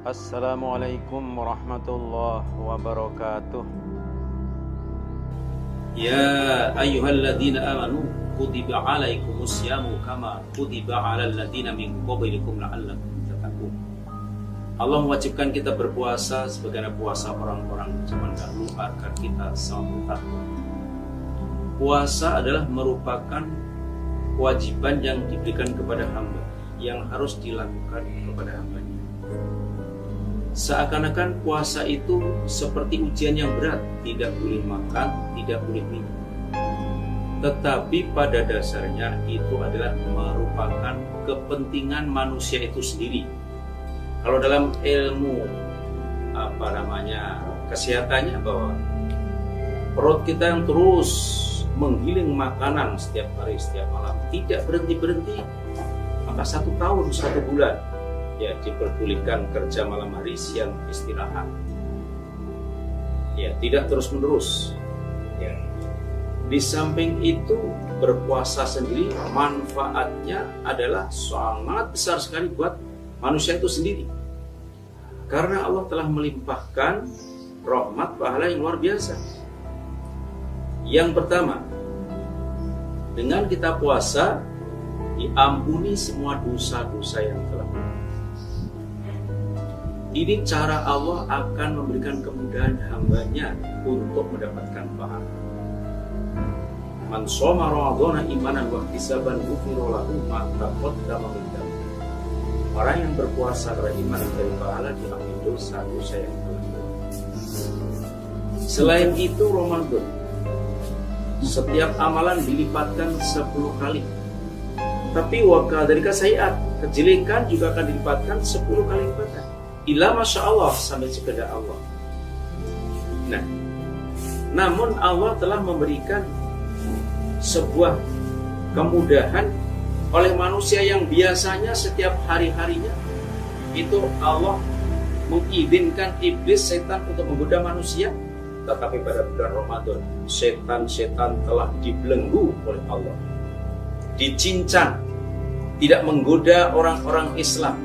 Assalamualaikum warahmatullahi wabarakatuh. Ya ayyuhalladzina amanu kutiba alaikumusyamu kama kutiba alal ladzina min qablikum la'allakum tattaqun. Allah mewajibkan kita berpuasa sebagaimana puasa orang-orang zaman dahulu agar kita selalu bertakwa. Puasa adalah merupakan kewajiban yang diberikan kepada hamba, yang harus dilakukan kepada hambanya. Seakan-akan puasa itu seperti ujian yang berat, tidak boleh makan, tidak boleh minum. Tetapi pada dasarnya itu adalah merupakan kepentingan manusia itu sendiri. Kalau dalam ilmu kesehatannya, bahwa perut kita yang terus menggiling makanan setiap hari, setiap malam, tidak berhenti-berhenti, maka 1 tahun 1 bulan ya diperbolehkan kerja malam hari, siang istirahat. Ya, tidak terus-menerus. Ya. Di samping itu, berpuasa sendiri manfaatnya adalah sangat besar sekali buat manusia itu sendiri. Karena Allah telah melimpahkan rahmat pahala yang luar biasa. Yang pertama, dengan kita puasa diampuni semua dosa-dosa yang telah berlalu. Ini cara Allah akan memberikan kemudahan hambanya untuk mendapatkan pahala. Man shoma ramadhana imanan wa ihtisaban ghufira lahu ma taqaddama min dhanbi. Orang yang berpuasa karena iman dan pahala diampuni dosa-dosa yang telah berlalu. Selain itu, Ramadan setiap amalan dilipatkan 10 kali. Tapi wakadzalika sayiat, kejelekan juga akan dilipatkan 10 kali lipatan. Ila masya Allah, sampai kepada Allah. Nah, namun Allah telah memberikan sebuah kemudahan oleh manusia yang biasanya setiap hari-harinya itu Allah mengizinkan iblis, setan untuk menggoda manusia. Tetapi pada bulan Ramadan, setan-setan telah dibelenggu oleh Allah, dicincang, tidak menggoda orang-orang Islam.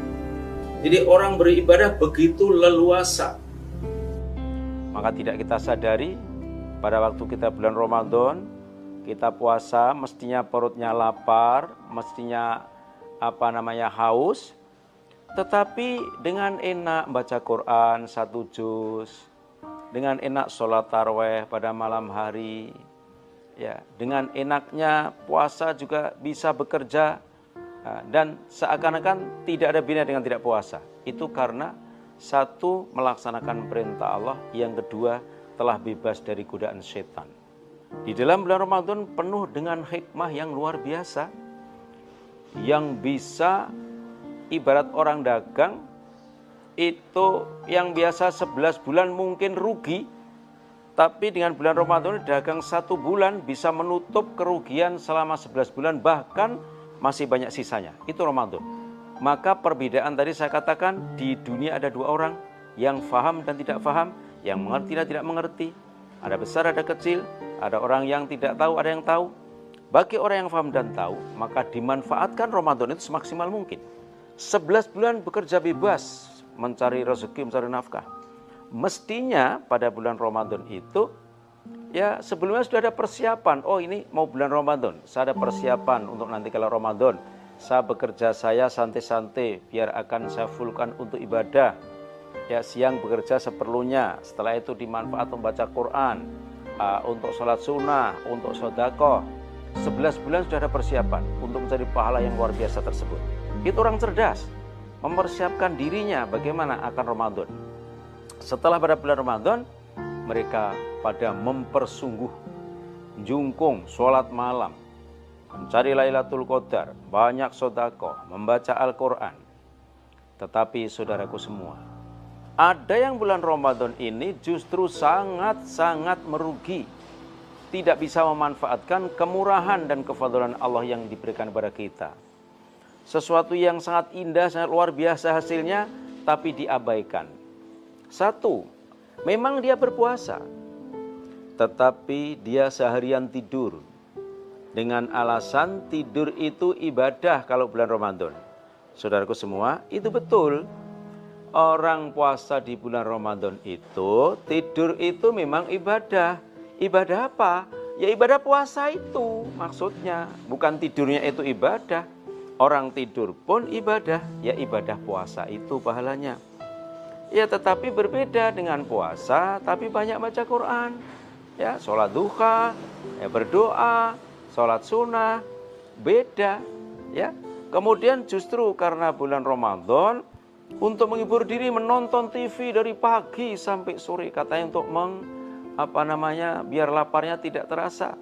Jadi orang beribadah begitu leluasa. Maka tidak kita sadari pada waktu kita bulan Ramadan, kita puasa, mestinya perutnya lapar, mestinya haus, tetapi dengan enak baca Quran 1 juz, dengan enak sholat taraweh pada malam hari, ya, dengan enaknya puasa juga bisa bekerja. Dan seakan-akan tidak ada bina dengan tidak puasa. Itu karena satu, melaksanakan perintah Allah, yang kedua, telah bebas dari godaan setan. Di dalam bulan Ramadan penuh dengan hikmah yang luar biasa, yang bisa ibarat orang dagang itu yang biasa 11 bulan mungkin rugi, tapi dengan bulan Ramadan dagang 1 bulan bisa menutup kerugian selama 11 bulan, bahkan masih banyak sisanya. Itu Ramadan. Maka perbedaan tadi saya katakan, di dunia ada 2 orang, yang faham dan tidak faham, yang mengerti dan tidak mengerti. Ada besar, ada kecil, ada orang yang tidak tahu, ada yang tahu. Bagi orang yang faham dan tahu, maka dimanfaatkan Ramadan itu semaksimal mungkin. 11 bulan bekerja bebas, mencari rezeki, mencari nafkah. Mestinya pada bulan Ramadan itu, ya sebelumnya sudah ada persiapan. Oh, ini mau bulan Ramadan, saya ada persiapan untuk nanti kalau Ramadan saya bekerja, saya santai-santai, biar akan saya fullkan untuk ibadah. Ya, siang bekerja seperlunya, setelah itu dimanfaat membaca Quran, untuk sholat sunnah, untuk sedekah. 11 bulan sudah ada persiapan untuk mencari pahala yang luar biasa tersebut. Itu orang cerdas, mempersiapkan dirinya bagaimana akan Ramadan. Setelah pada bulan Ramadan, mereka pada mempersungguh, jungkung, sholat malam, mencari Lailatul Qadar, banyak sedekah, membaca Al-Quran. Tetapi saudaraku semua, ada yang bulan Ramadan ini justru sangat-sangat merugi, tidak bisa memanfaatkan kemurahan dan kefadlan Allah yang diberikan kepada kita. Sesuatu yang sangat indah, sangat luar biasa hasilnya, tapi diabaikan. 1, memang dia berpuasa, tetapi dia seharian tidur. Dengan alasan tidur itu ibadah kalau bulan Ramadan. Saudaraku semua, itu betul. Orang puasa di bulan Ramadan itu, tidur itu memang ibadah. Ibadah apa? Ya ibadah puasa itu maksudnya. Bukan tidurnya itu ibadah. Orang tidur pun ibadah. Ya ibadah puasa itu pahalanya. Ya tetapi berbeda dengan puasa, tapi banyak baca Quran. Ya sholat duha, ya berdoa, sholat sunnah, beda. Ya. Kemudian justru karena bulan Ramadan, untuk menghibur diri menonton TV dari pagi sampai sore, katanya untuk biar laparnya tidak terasa.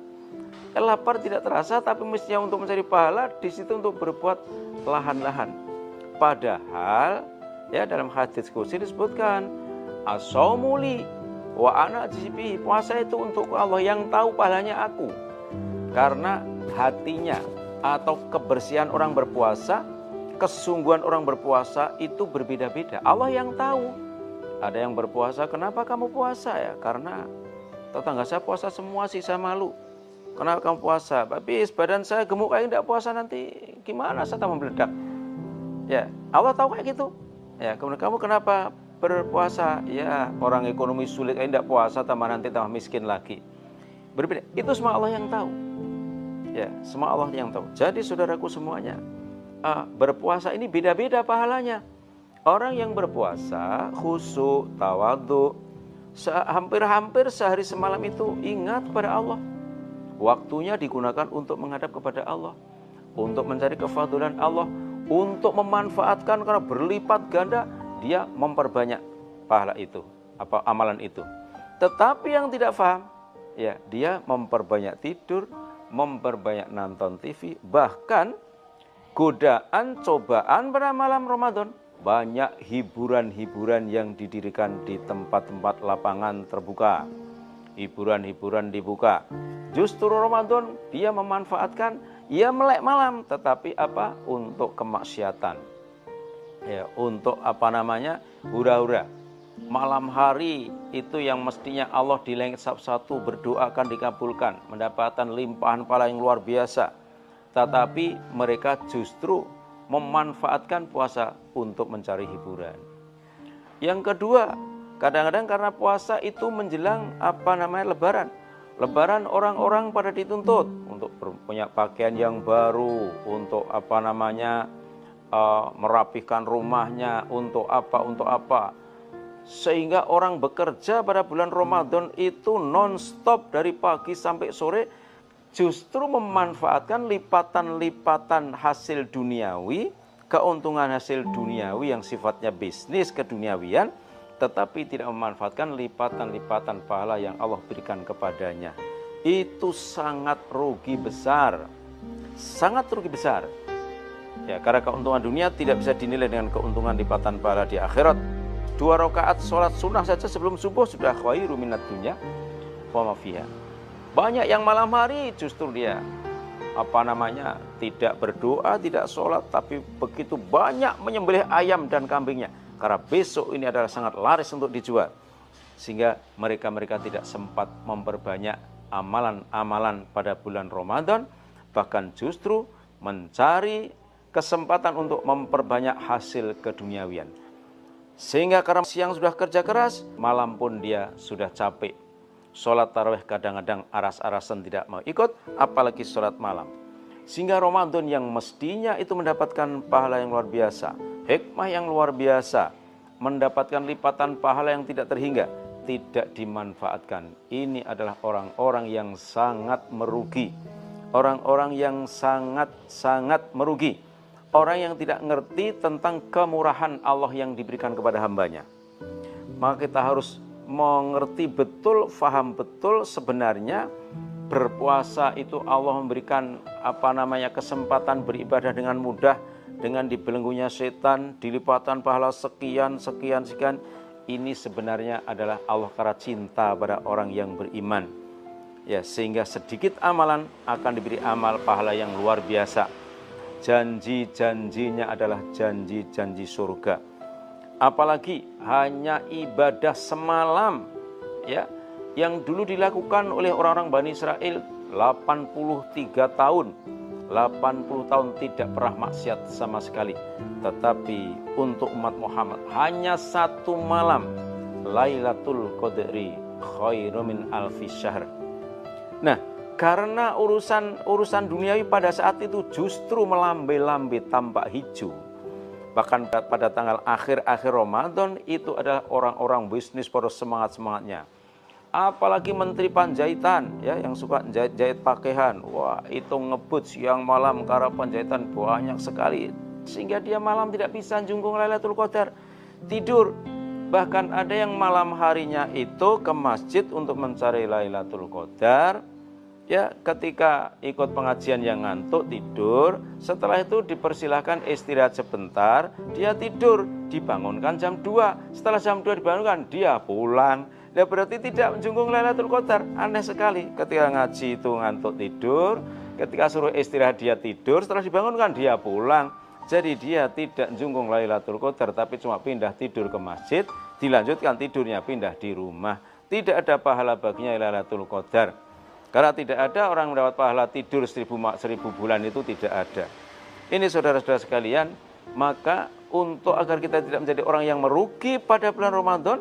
Lapar tidak terasa, tapi mestinya untuk mencari pahala, di situ untuk berbuat lahan-lahan. Padahal ya dalam hadis qudsi disebutkan as-shaumu li wa ana ajzibi, puasa itu untuk Allah yang tahu pahalanya aku. Karena hatinya atau kebersihan orang berpuasa, kesungguhan orang berpuasa itu berbeda-beda. Allah yang tahu. Ada yang berpuasa, kenapa kamu puasa ya? Karena tetangga saya puasa semua sih, saya malu. Kenapa kamu puasa? Habis badan saya gemuk kayak tidak puasa nanti gimana saya tambah meledak. Ya, Allah tahu kayak gitu. Ya, kemudian kamu kenapa berpuasa? Ya, orang ekonomi sulit kayak tidak puasa, tambah nanti tambah miskin lagi. Berbeda. Itu semua Allah yang tahu. Ya, semua Allah yang tahu. Jadi saudaraku semuanya, berpuasa ini beda-beda pahalanya. Orang yang berpuasa khusyuk, tawadhu, hampir-hampir sehari semalam itu ingat kepada Allah. Waktunya digunakan untuk menghadap kepada Allah, untuk mencari kefadulan Allah, untuk memanfaatkan karena berlipat ganda dia memperbanyak pahala itu, amalan itu. Tetapi yang tidak paham, ya dia memperbanyak tidur, memperbanyak nonton TV, bahkan godaan, cobaan pada malam Ramadan. Banyak hiburan-hiburan yang didirikan di tempat-tempat lapangan terbuka. Hiburan-hiburan dibuka. Justru Ramadan dia memanfaatkan, ya melek malam, tetapi apa? Untuk kemaksiatan. Ya, untuk hura-hura. Malam hari itu yang mestinya Allah di langit satu berdoa akan dikabulkan, mendapatkan limpahan pahala yang luar biasa. Tetapi mereka justru memanfaatkan puasa untuk mencari hiburan. Yang kedua, kadang-kadang karena puasa itu menjelang Lebaran. Lebaran orang-orang pada dituntut untuk punya pakaian yang baru, untuk merapihkan rumahnya, untuk apa. Sehingga orang bekerja pada bulan Ramadan itu non-stop dari pagi sampai sore, justru memanfaatkan lipatan-lipatan hasil duniawi, keuntungan hasil duniawi yang sifatnya bisnis keduniawian, tetapi tidak memanfaatkan lipatan-lipatan pahala yang Allah berikan kepadanya. Itu sangat rugi besar. Sangat rugi besar. Ya, karena keuntungan dunia tidak bisa dinilai dengan keuntungan lipatan pahala di akhirat. 2 rakaat sholat sunnah saja sebelum subuh sudah khairu minad dunya wa ma fiha. Banyak yang malam hari justru dia tidak berdoa, tidak sholat, tapi begitu banyak menyembelih ayam dan kambingnya. Karena besok ini adalah sangat laris untuk dijual. Sehingga mereka tidak sempat memperbanyak amalan-amalan pada bulan Ramadan, bahkan justru mencari kesempatan untuk memperbanyak hasil keduniawian. Sehingga karena siang sudah kerja keras, malam pun dia sudah capek. Sholat tarawih kadang-kadang aras-arasan tidak mau ikut, apalagi sholat malam. Sehingga Ramadan yang mestinya itu mendapatkan pahala yang luar biasa, hikmah yang luar biasa, mendapatkan lipatan pahala yang tidak terhingga, tidak dimanfaatkan. Ini adalah orang-orang yang sangat merugi. Orang-orang yang sangat-sangat merugi. Orang yang tidak ngerti tentang kemurahan Allah yang diberikan kepada hambanya. Maka kita harus mengerti betul, faham betul sebenarnya berpuasa itu Allah memberikan kesempatan beribadah dengan mudah, dengan dibelenggunya setan, dilipatan pahala sekian. Ini sebenarnya adalah Allah karena cinta pada orang yang beriman. Ya, sehingga sedikit amalan akan diberi amal pahala yang luar biasa. Janji-janjinya adalah janji-janji surga. Apalagi hanya ibadah semalam, ya, yang dulu dilakukan oleh orang-orang Bani Israel 83 tahun 80 tahun tidak pernah maksiat sama sekali. Tetapi untuk umat Muhammad hanya satu malam, Lailatul Qadri khairum min alfi syahr. Nah, karena urusan duniawi pada saat itu justru melambai-lambai tampak hijau. Bahkan pada tanggal akhir Ramadan itu adalah orang-orang bisnis pada semangat-semangatnya. Apalagi Menteri Panjaitan ya, yang suka jahit pakaian. Wah, itu ngebut siang malam karena penjahitan banyak sekali. Sehingga dia malam tidak bisa jungkung Lailatul Qadar, tidur. Bahkan ada yang malam harinya itu ke masjid untuk mencari Lailatul Qadar. Ya, ketika ikut pengajian yang ngantuk tidur, setelah itu dipersilahkan istirahat sebentar, dia tidur, dibangunkan jam 2. Setelah jam 2 dibangunkan, dia pulang. Ya, berarti tidak menjungkung Lailatul Qadar. Aneh sekali, ketika ngaji itu ngantuk tidur, ketika suruh istirahat dia tidur, setelah dibangunkan dia pulang. Jadi dia tidak menjungkung Lailatul Qadar, tapi cuma pindah tidur ke masjid, dilanjutkan tidurnya pindah di rumah. Tidak ada pahala baginya Lailatul Qadar. Karena tidak ada orang mendapat pahala tidur 1000 bulan, itu tidak ada. Ini saudara-saudara sekalian, maka untuk agar kita tidak menjadi orang yang merugi pada bulan Ramadan,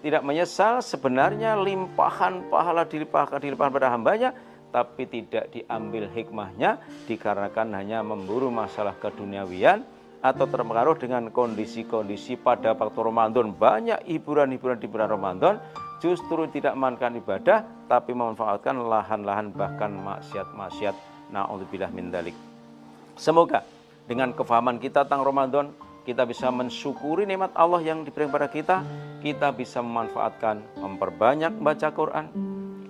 tidak menyesal, sebenarnya limpahan pahala dilimpahkan pada hambanya, tapi tidak diambil hikmahnya dikarenakan hanya memburu masalah keduniawian atau terpengaruh dengan kondisi-kondisi pada waktu Ramadan. Banyak hiburan-hiburan di bulan Ramadan justru tidak memanfaatkan ibadah, tapi memanfaatkan lahan-lahan bahkan maksiat-maksiat. Na'udzubillah min dzalik. Semoga dengan kefahaman kita tentang Ramadan, kita bisa mensyukuri nikmat Allah yang diberikan kepada kita. Kita bisa memanfaatkan, memperbanyak baca Quran,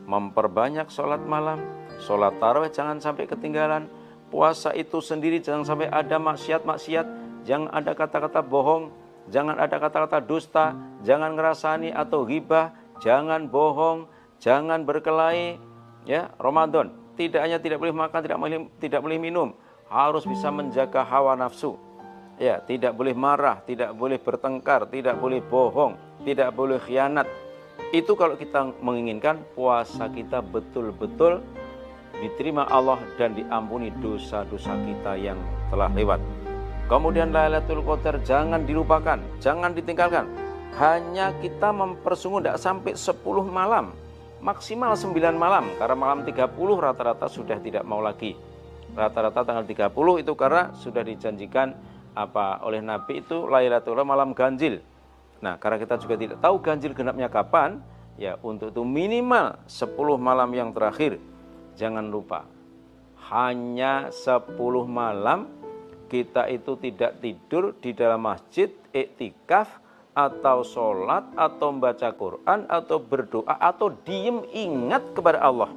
memperbanyak sholat malam, sholat tarawih jangan sampai ketinggalan. Puasa itu sendiri jangan sampai ada maksiat-maksiat, jangan ada kata-kata bohong, jangan ada kata-kata dusta, jangan ngerasani atau ghibah, jangan bohong, jangan berkelahi. Ya, Ramadan tidak hanya tidak boleh makan, tidak boleh minum, harus bisa menjaga hawa nafsu. Ya, tidak boleh marah, tidak boleh bertengkar, tidak boleh bohong, tidak boleh khianat. Itu kalau kita menginginkan puasa kita betul-betul diterima Allah dan diampuni dosa-dosa kita yang telah lewat. Kemudian Lailatul Qadar jangan dilupakan, jangan ditinggalkan. Hanya kita mempersungguh tidak sampai 10 malam, maksimal 9 malam. Karena malam 30 rata-rata sudah tidak mau lagi. Rata-rata tanggal 30 itu karena sudah dijanjikan oleh Nabi itu Lailatul Qadar malam ganjil. Nah, karena kita juga tidak tahu ganjil genapnya kapan, ya untuk itu minimal 10 malam yang terakhir. Jangan lupa, hanya 10 malam kita itu tidak tidur di dalam masjid, iktikaf, atau sholat, atau membaca Quran, atau berdoa, atau diem ingat kepada Allah.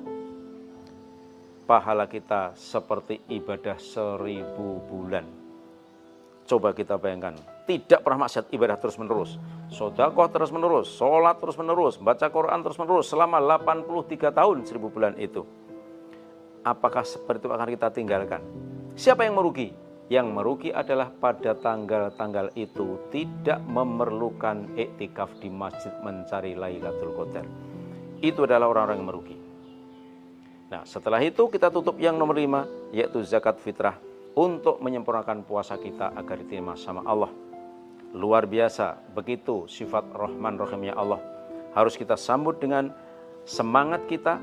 Pahala kita seperti ibadah 1000 bulan. Coba kita bayangkan, tidak pernah maksiat, ibadah terus-menerus, sedekah terus-menerus, sholat terus-menerus, baca Quran terus-menerus selama 83 tahun 1000 bulan itu. Apakah seperti itu akan kita tinggalkan? Siapa yang merugi? Yang merugi adalah pada tanggal-tanggal itu tidak memerlukan iktikaf di masjid mencari Lailatul Qadar. Itu adalah orang-orang yang merugi. Nah, setelah itu kita tutup yang nomor 5, yaitu zakat fitrah, untuk menyempurnakan puasa kita agar diterima sama Allah. Luar biasa, begitu sifat Rahman Rahimnya Allah. Harus kita sambut dengan semangat kita,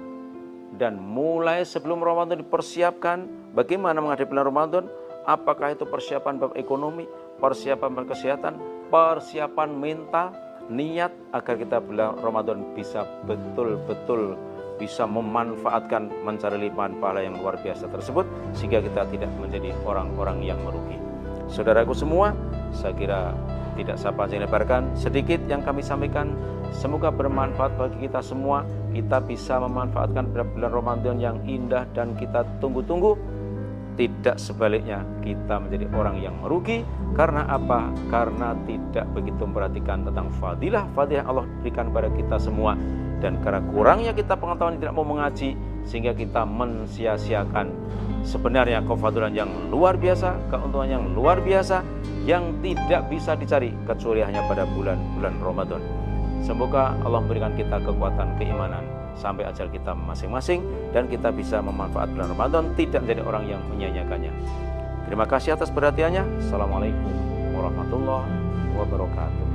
dan mulai sebelum Ramadan dipersiapkan bagaimana menghadapi bulan Ramadan. Apakah itu persiapan bab ekonomi, persiapan bab kesehatan, persiapan mental, niat agar kita bulan Ramadan bisa betul-betul bisa memanfaatkan mencari limpahan pahala yang luar biasa tersebut, sehingga kita tidak menjadi orang-orang yang merugi. Saudaraku semua, saya kira tidak saya panjang lebarkan, sedikit yang kami sampaikan, semoga bermanfaat bagi kita semua. Kita bisa memanfaatkan bulan Ramadan yang indah dan kita tunggu-tunggu. Tidak sebaliknya, kita menjadi orang yang merugi. Karena apa? Karena tidak begitu memperhatikan tentang fadilah yang Allah berikan kepada kita semua. Dan karena kurangnya kita pengetahuan tidak mau mengaji, sehingga kita mensia-siakan sebenarnya kefadilan yang luar biasa, keuntungan yang luar biasa, yang tidak bisa dicari kecuali hanya pada bulan-bulan Ramadan. Semoga Allah memberikan kita kekuatan keimanan. sampai ajal kita masing-masing, dan kita bisa memanfaatkan bulan Ramadan, tidak menjadi orang yang menyia-nyiakannya. Terima kasih atas perhatiannya. Assalamualaikum warahmatullahi wabarakatuh.